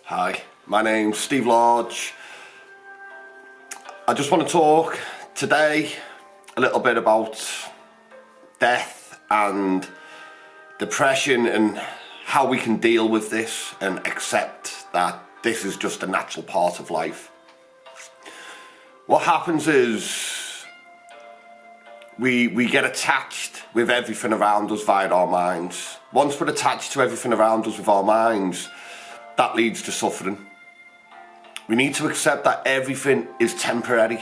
Hi, my name's Steve Lodge. I just want to talk today a little bit about death and depression and how we can deal with this and accept that this is just a natural part of life. What happens is we get attached with everything around us via our minds. Once we're attached to everything around us with our minds, that leads to suffering. We need to accept that everything is temporary.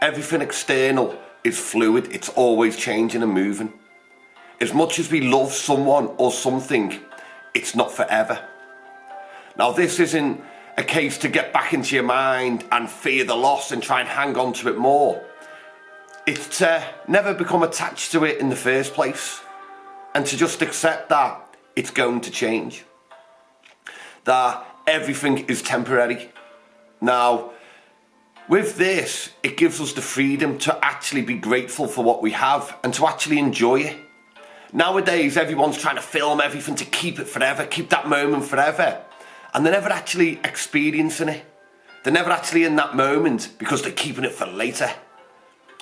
Everything external is fluid. It's always changing and moving. As much as we love someone or something, it's not forever. Now, this isn't a case to get back into your mind and fear the loss and try and hang on to it more. It's to never become attached to it in the first place and to just accept that it's going to change. That everything is temporary. Now, with this, it gives us the freedom to actually be grateful for what we have and to actually enjoy it. Nowadays, everyone's trying to film everything to keep it forever, keep that moment forever. And they're never actually experiencing it. They're never actually in that moment because they're keeping it for later.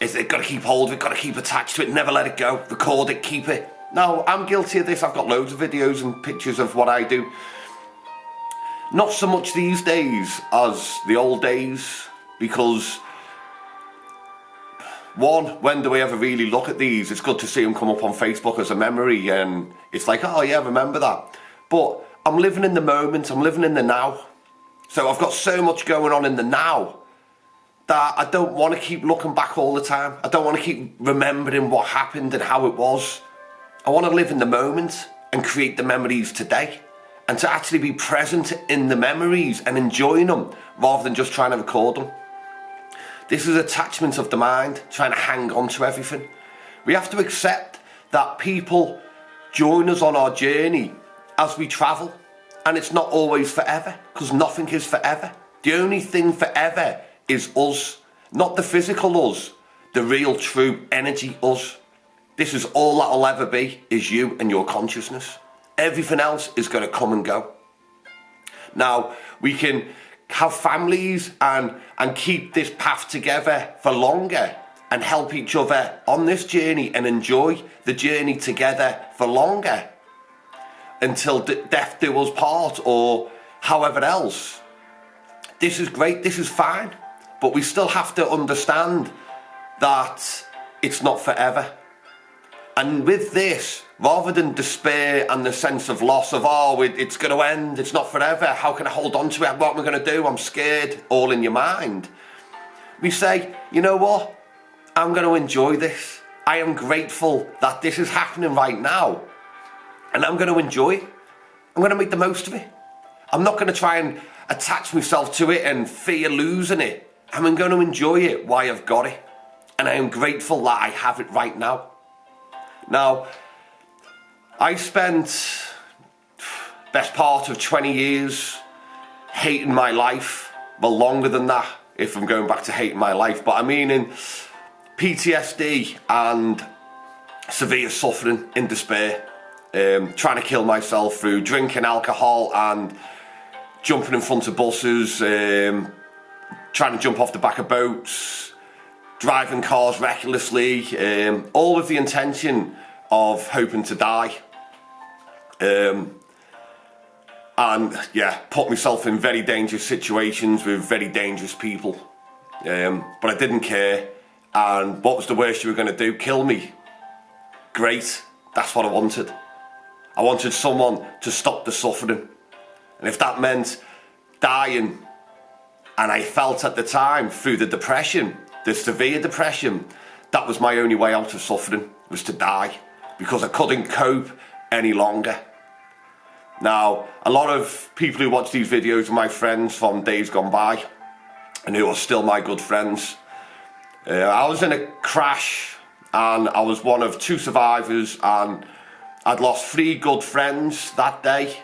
They've got to keep hold of it, got to keep attached to it, never let it go, record it, keep it. Now, I'm guilty of this. I've got loads of videos and pictures of what I do. Not so much these days as the old days, because one, when do we ever really look at these? It's good to see them come up on Facebook as a memory, and it's like, oh yeah, remember that. But I'm living in the moment, I'm living in the now. So I've got so much going on in the now that I don't want to keep looking back all the time. I don't want to keep remembering what happened and how it was. I want to live in the moment and create the memories today, and to actually be present in the memories and enjoying them rather than just trying to record them. This is attachment of the mind, trying to hang on to everything. We have to accept that people join us on our journey as we travel, and it's not always forever, because nothing is forever. The only thing forever is us, not the physical us, the real true energy us. This is all that'll ever be, is you and your consciousness. Everything else is going to come and go. Now, we can have families and keep this path together for longer and help each other on this journey and enjoy the journey together for longer until death do us part or however else. This is great, this is fine, but we still have to understand that it's not forever. And with this, rather than despair and the sense of loss of, oh, it's going to end, it's not forever, how can I hold on to it, what am I going to do, I'm scared, all in your mind. We say, you know what, I'm going to enjoy this. I am grateful that this is happening right now. And I'm going to enjoy it. I'm going to make the most of it. I'm not going to try and attach myself to it and fear losing it. I'm going to enjoy it while I've got it. And I am grateful that I have it right now. Now, I spent best part of 20 years hating my life. Well, longer than that, if I'm going back to hating my life. But I mean in PTSD and severe suffering in despair. Trying to kill myself through drinking alcohol and jumping in front of buses, trying to jump off the back of boats, driving cars recklessly, all with the intention of hoping to die. And yeah, put myself in very dangerous situations with very dangerous people. But I didn't care. And what was the worst you were going to do? Kill me? Great, that's what I wanted. I wanted someone to stop the suffering. And if that meant dying, and I felt at the time through the depression, the severe depression, that was my only way out of suffering, was to die, because I couldn't cope any longer. Now, a lot of people who watch these videos are my friends from days gone by, and who are still my good friends. I was in a crash, and I was one of 2 survivors, and I'd lost 3 good friends that day.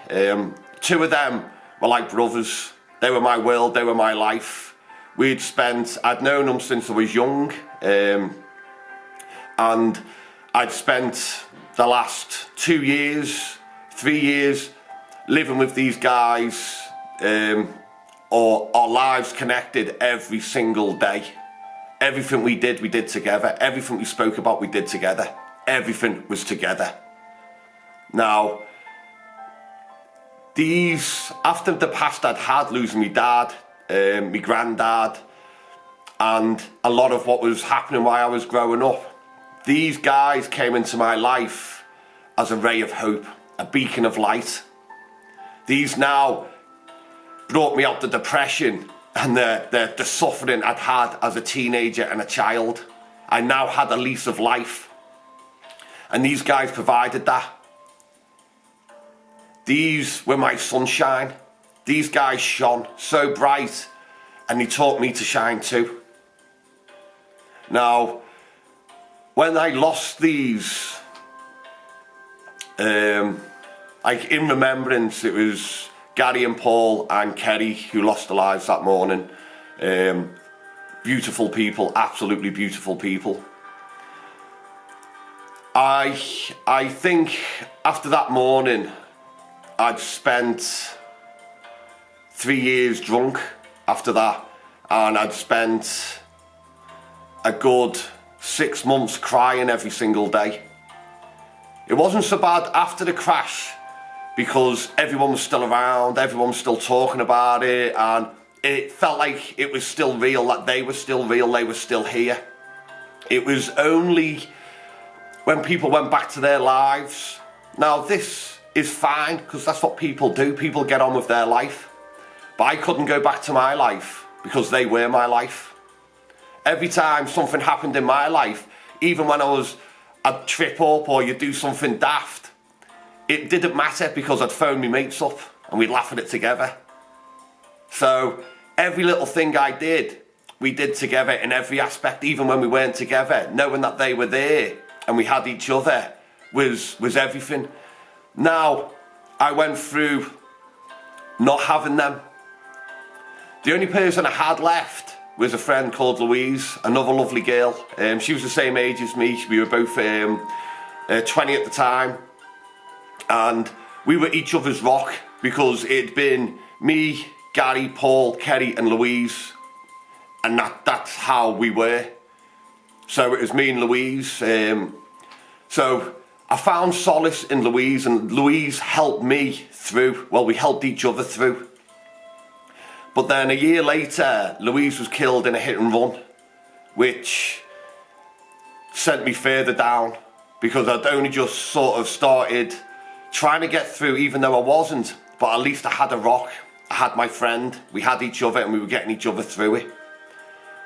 2 of them were like brothers. They were my world, they were my life. I'd known them since I was young, and I'd spent the last 2 years, 3 years living with these guys or our lives connected every single day. Everything we did together. Everything we spoke about, we did together. Everything was together. Now, after the past I'd had, losing my dad, my granddad, and a lot of what was happening while I was growing up, these guys came into my life as a ray of hope, a beacon of light. These now brought me out the depression and the suffering I'd had as a teenager and a child. I now had a lease of life. And these guys provided that. These were my sunshine. These guys shone so bright, and they taught me to shine too. Now, when I lost these, like in remembrance, it was Gary and Paul and Kerry who lost their lives that morning. Beautiful people, absolutely beautiful people. I think after that morning, I'd spent 3 years drunk after that, and I'd spent a good 6 months crying every single day. It wasn't so bad after the crash because everyone was still around, everyone was still talking about it, and it felt like it was still real, that they were still real, they were still here. It was only when people went back to their lives. Now this is fine because that's what people do, people get on with their life. But I couldn't go back to my life because they were my life. Every time something happened in my life, even when I'd trip up or you'd do something daft, it didn't matter because I'd phone my mates up and we'd laugh at it together. So every little thing I did, we did together in every aspect, even when we weren't together. Knowing that they were there and we had each other was everything. Now, I went through not having them. The only person I had left was a friend called Louise, another lovely girl. She was the same age as me. We were both 20 at the time. And we were each other's rock because it'd been me, Gary, Paul, Kerry and Louise. And that's how we were. So it was me and Louise. So I found solace in Louise, and Louise helped me through. Well, we helped each other through. But then a year later, Louise was killed in a hit and run, which sent me further down because I'd only just sort of started trying to get through, even though I wasn't. But at least I had a rock. I had my friend. We had each other and we were getting each other through it.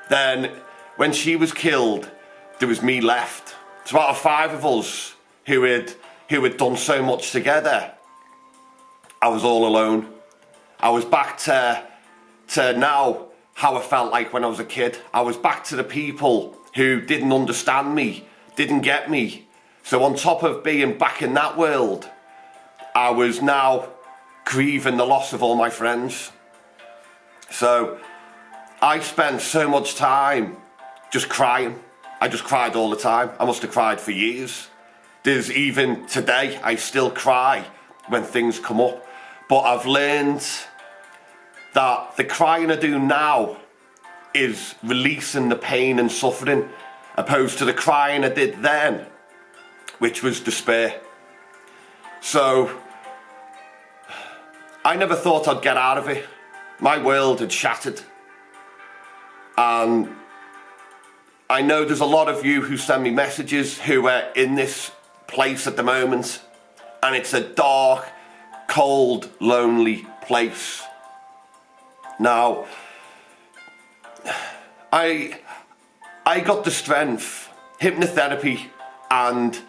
Then when she was killed, there was me left. So out of 5 of us who had done so much together, I was all alone. I was back to now how I felt like when I was a kid. I was back to the people who didn't understand me, didn't get me. So on top of being back in that world, I was now grieving the loss of all my friends. So I spent so much time just crying. I just cried all the time. I must have cried for years. There's even today, I still cry when things come up. But I've learned that the crying I do now is releasing the pain and suffering, opposed to the crying I did then, which was despair. So I never thought I'd get out of it. My world had shattered. And I know there's a lot of you who send me messages who are in this place at the moment, and it's a dark, cold, lonely place. Now, I got the strength. Hypnotherapy and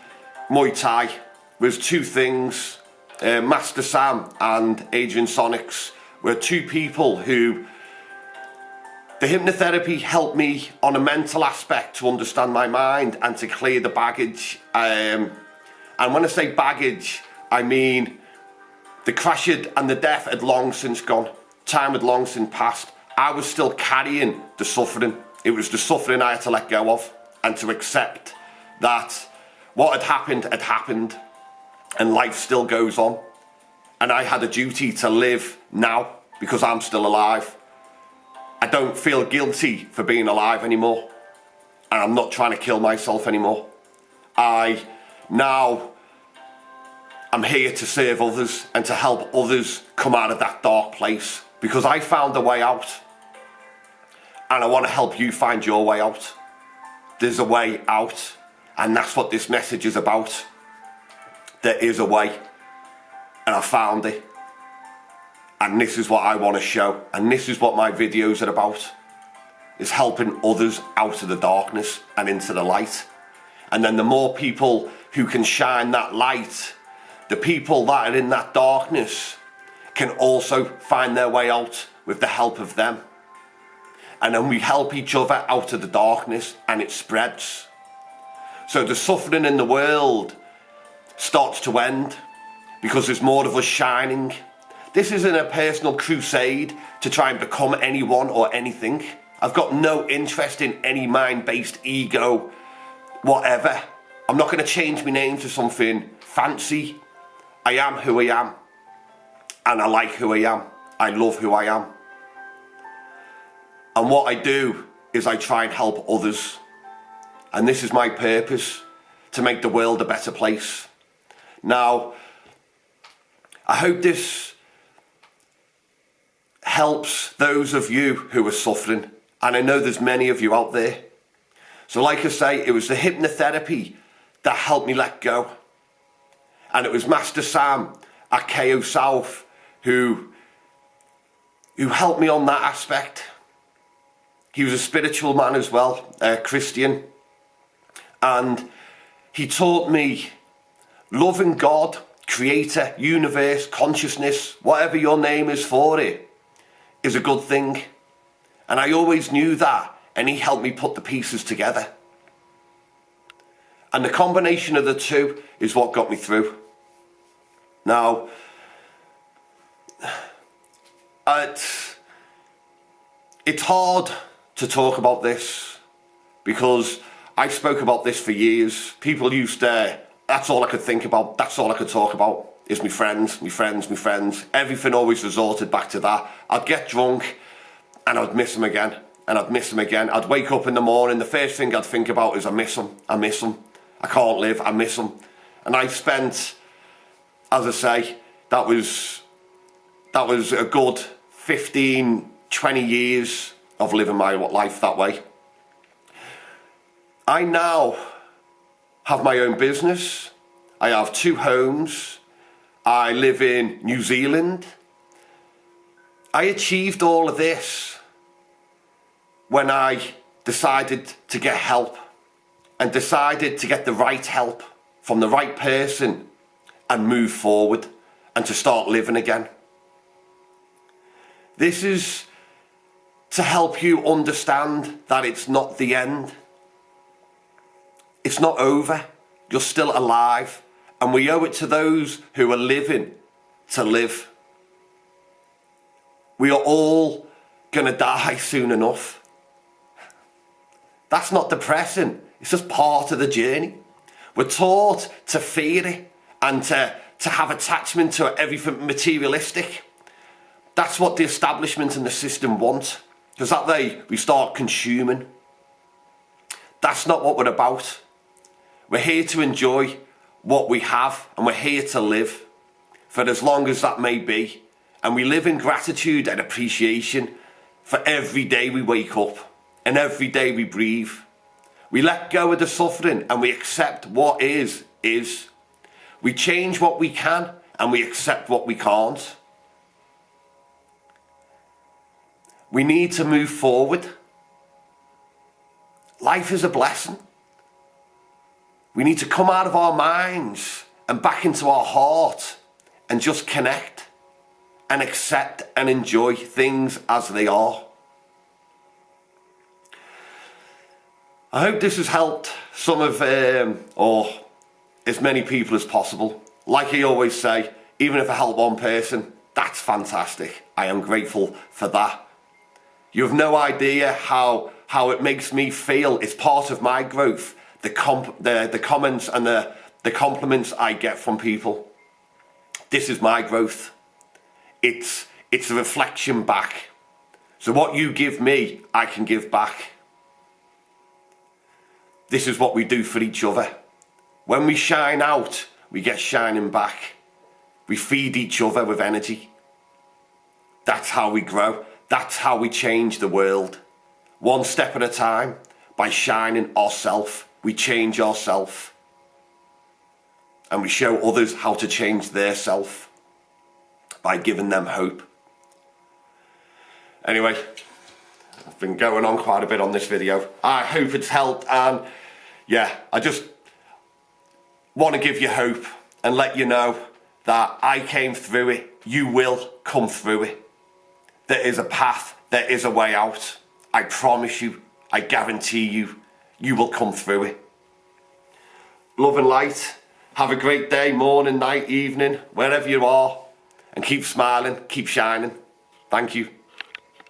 Muay Thai was 2 things. Master Sam and Adrian Sonics were 2 people who, the hypnotherapy helped me on a mental aspect to understand my mind and to clear the baggage. And when I say baggage, I mean the crash and the death had long since gone. Time had long since passed. I was still carrying the suffering. It was the suffering I had to let go of and to accept that what had happened and life still goes on. And I had a duty to live now because I'm still alive. I don't feel guilty for being alive anymore. And I'm not trying to kill myself anymore. I'm here to serve others and to help others come out of that dark place, because I found a way out. And I want to help you find your way out. There's a way out. And that's what this message is about. There is a way. And I found it. And this is what I want to show. And this is what my videos are about. Is helping others out of the darkness and into the light. And then the more people who can shine that light, the people that are in that darkness can also find their way out with the help of them. And then we help each other out of the darkness, and it spreads. So the suffering in the world starts to end because there's more of us shining. This isn't a personal crusade to try and become anyone or anything. I've got no interest in any mind-based ego, whatever. I'm not going to change my name to something fancy. I am who I am. And I like who I am. I love who I am. And what I do is I try and help others. And this is my purpose, to make the world a better place. Now, I hope this helps those of you who are suffering. And I know there's many of you out there. So like I say, it was the hypnotherapy that helped me let go. And it was Master Sam at KO South who helped me on that aspect. He was a spiritual man as well, a Christian. And he taught me loving God, creator, universe, consciousness, whatever your name is for it, is a good thing. And I always knew that, and he helped me put the pieces together. And the combination of the two is what got me through. Now, it's hard to talk about this because I spoke about this for years. People used to, that's all I could think about, that's all I could talk about. Is my friends, my friends, my friends. Everything always resorted back to that. I'd get drunk and I'd miss them again. And I'd miss them again. I'd wake up in the morning, the first thing I'd think about is I miss them, I miss them. I can't live, I miss them. And I spent, as I say, that was a good 15, 20 years of living my life that way. I now have my own business. I have 2 homes. I live in New Zealand. I achieved all of this when I decided to get help and decided to get the right help from the right person and move forward and to start living again. This is to help you understand that it's not the end. It's not over. You're still alive. And we owe it to those who are living to live. We are all going to die soon enough. That's not depressing. It's just part of the journey. We're taught to fear it and to have attachment to everything materialistic. That's what the establishment and the system want. Because that way we start consuming. That's not what we're about. We're here to enjoy what we have, and we're here to live for as long as that may be. And we live in gratitude and appreciation for every day we wake up and every day we breathe. We let go of the suffering and we accept what is. We change what we can and we accept what we can't. We need to move forward. Life is a blessing. We need to come out of our minds and back into our heart and just connect and accept and enjoy things as they are. I hope this has helped some of, or as many people as possible. Like I always say, even if I help one person, that's fantastic. I am grateful for that. You have no idea how it makes me feel. It's part of my growth. The comments and the compliments I get from people. This is my growth. It's it's a reflection back. So what you give me, I can give back. This is what we do for each other. When we shine out, we get shining back. We feed each other with energy. That's how we grow. That's how we change the world. One step at a time, by shining ourselves, we change ourselves. And we show others how to change their self by giving them hope. Anyway, I've been going on quite a bit on this video. I hope it's helped, and yeah, I just want to give you hope and let you know that I came through it. You will come through it. There is a path. There is a way out. I promise you. I guarantee you. You will come through it. Love and light. Have a great day, morning, night, evening, wherever you are. And keep smiling. Keep shining. Thank you.